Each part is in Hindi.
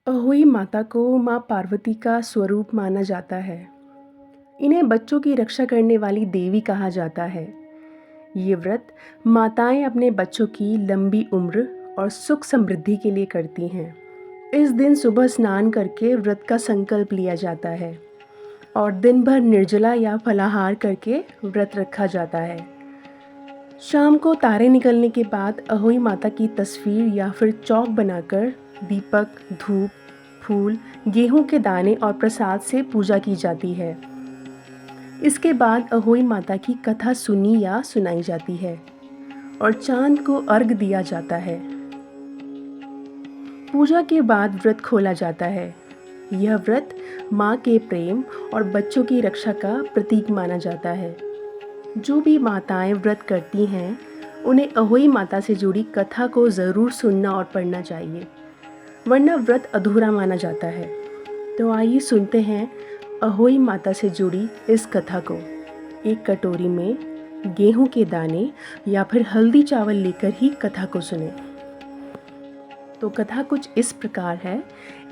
अहोई माता को माँ पार्वती का स्वरूप माना जाता है। इन्हें बच्चों की रक्षा करने वाली देवी कहा जाता है। ये व्रत माताएं अपने बच्चों की लंबी उम्र और सुख समृद्धि के लिए करती हैं। इस दिन सुबह स्नान करके व्रत का संकल्प लिया जाता है और दिन भर निर्जला या फलाहार करके व्रत रखा जाता है। शाम को तारे निकलने के बाद अहोई माता की तस्वीर या फिर चौक बनाकर दीपक, धूप, फूल, गेहूं के दाने और प्रसाद से पूजा की जाती है। इसके बाद अहोई माता की कथा सुनी या सुनाई जाती है और चांद को अर्घ दिया जाता है। पूजा के बाद व्रत खोला जाता है। यह व्रत माँ के प्रेम और बच्चों की रक्षा का प्रतीक माना जाता है। जो भी माताएं व्रत करती हैं उन्हें अहोई माता से जुड़ी कथा को ज़रूर सुनना और पढ़ना चाहिए, वरना व्रत अधूरा माना जाता है। तो आइए सुनते हैं अहोई माता से जुड़ी इस कथा को। एक कटोरी में गेहूं के दाने या फिर हल्दी चावल लेकर ही कथा को सुने। तो कथा कुछ इस प्रकार है।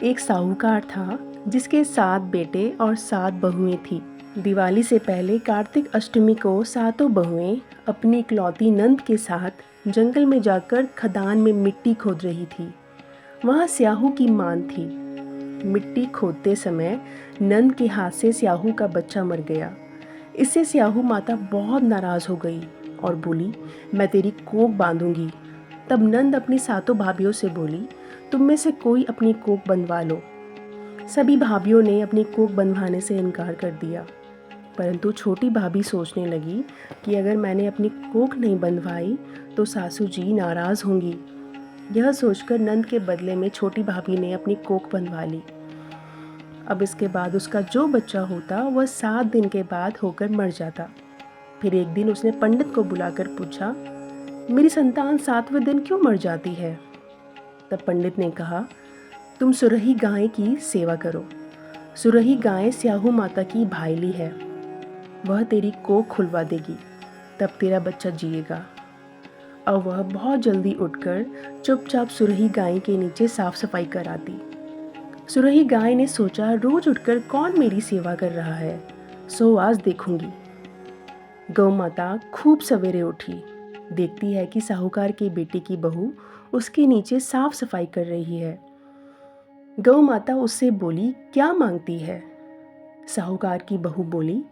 एक साहूकार था जिसके 7 बेटे और 7 बहुएं थीं। दिवाली से पहले कार्तिक अष्टमी को सातों बहुएं अपनी इकलौती नंद के साथ जंगल में जाकर खदान में मिट्टी खोद रही थी। वहाँ स्याहू की मान थी। मिट्टी खोदते समय नंद के हाथ से स्याहू का बच्चा मर गया। इससे स्याहू माता बहुत नाराज़ हो गई और बोली, मैं तेरी कोख बांधूंगी। तब नंद अपनी सातों भाभियों से बोली, तुम में से कोई अपनी कोख बंधवा लो। सभी भाभियों ने अपनी कोख बंधवाने से इनकार कर दिया, परंतु छोटी भाभी सोचने लगी कि अगर मैंने अपनी कोख नहीं बंधवाई तो सासू जी नाराज़ होंगी। यह सोचकर नंद के बदले में छोटी भाभी ने अपनी कोख बंधवा ली। अब इसके बाद उसका जो बच्चा होता वह 7 दिन के बाद होकर मर जाता। फिर एक दिन उसने पंडित को बुलाकर पूछा, मेरी संतान 7वें दिन क्यों मर जाती है? तब पंडित ने कहा, तुम सुरही गाय की सेवा करो। सुरही गाय स्याहू माता की भाईली है, वह तेरी कोख खुलवा देगी, तब तेरा बच्चा जिएगा। अब वह बहुत जल्दी उठकर चुपचाप सुरही गाय के नीचे साफ सफाई कराती। सुरही गाय ने सोचा, रोज उठकर कौन मेरी सेवा कर रहा है, सो आज देखूंगी। गौ माता खूब सवेरे उठी, देखती है कि साहूकार के बेटे की बहू उसके नीचे साफ सफाई कर रही है। गौ माता उससे बोली, क्या मांगती है? साहूकार की बहू बोली,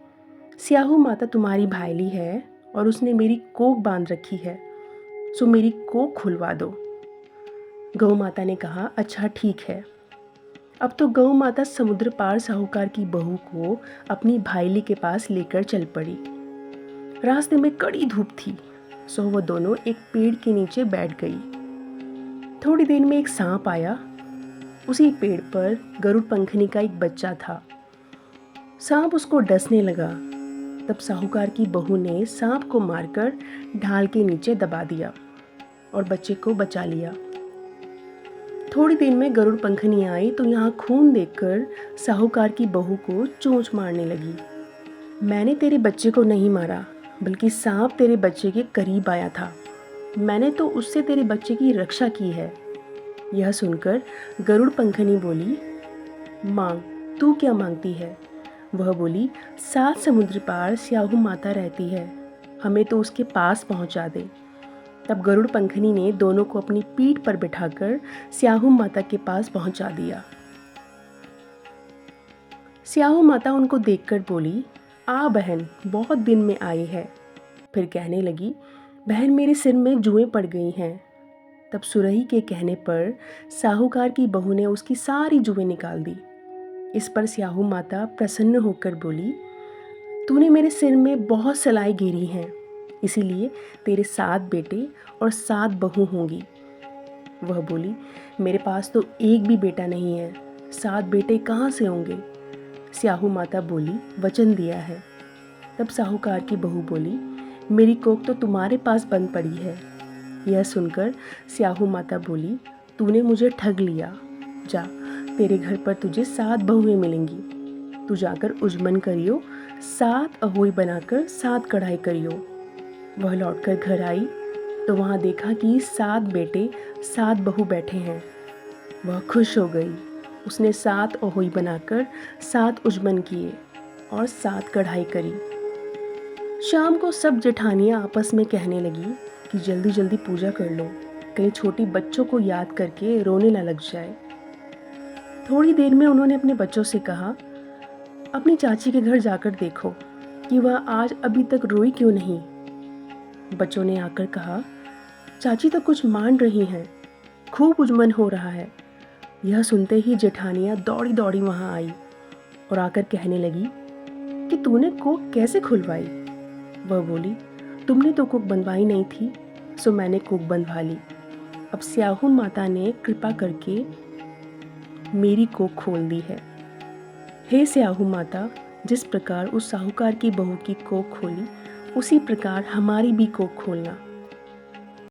स्याहू माता तुम्हारी भाईली है और उसने मेरी कोख बांध रखी है, सो मेरी कोख खुलवा दो। गौ माता ने कहा, अच्छा ठीक है। अब तो गौ माता समुद्र पार साहूकार की बहू को अपनी भाईली के पास लेकर चल पड़ी। रास्ते में कड़ी धूप थी, सो वह दोनों एक पेड़ के नीचे बैठ गई। थोड़ी देर में एक सांप आया। उसी पेड़ पर गरुड़ पंखनी का एक बच्चा था। सांप उसको डसने लगा। तब साहूकार की बहू ने सांप को मारकर ढाल के नीचे दबा दिया और बच्चे को बचा लिया। थोड़ी देर में गरुड़ पंखनी आई तो यहाँ खून देखकर साहूकार की बहू को चोंच मारने लगी। मैंने तेरे बच्चे को नहीं मारा, बल्कि सांप तेरे बच्चे के करीब आया था। मैंने तो उससे तेरे बच्चे की रक्षा की है। यह सुनकर गरुड़ पंखनी बोली, मांग, तू क्या मांगती है? वह बोली, 7 समुद्र पार स्याहू माता रहती है, हमें तो उसके पास पहुंचा दे। तब गरुड़ पंखनी ने दोनों को अपनी पीठ पर बिठाकर स्याहू माता के पास पहुंचा दिया। स्याहू माता उनको देखकर बोली, आ बहन, बहुत दिन में आई है। फिर कहने लगी, बहन मेरे सिर में जुएं पड़ गई हैं। तब सुरही के कहने पर साहूकार की बहू ने उसकी सारी जुएं निकाल दी। इस पर स्याहू माता प्रसन्न होकर बोली, तूने मेरे सिर में बहुत सलाई घेरी हैं, इसीलिए तेरे 7 बेटे और 7 बहू होंगी। वह बोली, मेरे पास तो एक भी बेटा नहीं है, 7 बेटे कहाँ से होंगे? स्याहू माता बोली, वचन दिया है। तब साहूकार की बहू बोली, मेरी कोख तो तुम्हारे पास बंद पड़ी है। यह सुनकर स्याहू माता बोली, तूने मुझे ठग लिया। जा, तेरे घर पर तुझे 7 बहुएं मिलेंगी। तू जाकर उजमन करियो, 7 अहोई बनाकर 7 कढ़ाई करियो। वह लौटकर घर आई तो वहाँ देखा कि 7 बेटे 7 बहू बैठे हैं। वह खुश हो गई उसने 7 ओहुई बनाकर 7 उजमन किए और 7 कढ़ाई करी। शाम को सब जेठानियाँ आपस में कहने लगी कि जल्दी जल्दी पूजा कर लो, कहीं छोटी बच्चों को याद करके रोने ना लग जाए। थोड़ी देर में उन्होंने अपने बच्चों से कहा, अपनी चाची के घर जाकर देखो कि वह आज अभी तक रोई क्यों नहीं। बच्चों ने आकर कहा, चाची तो कुछ मान रही हैं, खूब उजमन हो रहा है। यह सुनते ही जेठानियाँ दौड़ी दौड़ी वहाँ आई और आकर कहने लगी कि तूने कोक कैसे खुलवाई। वह बोली, तुमने तो कोक बंधवाई नहीं थी, सो मैंने कोक बंधवा ली। अब स्याहू माता ने कृपा करके मेरी कोख खोल दी है। हे स्याहू माता, जिस प्रकार उस साहूकार की बहू की कोख खोली, उसी प्रकार हमारी भी कोख खोलना।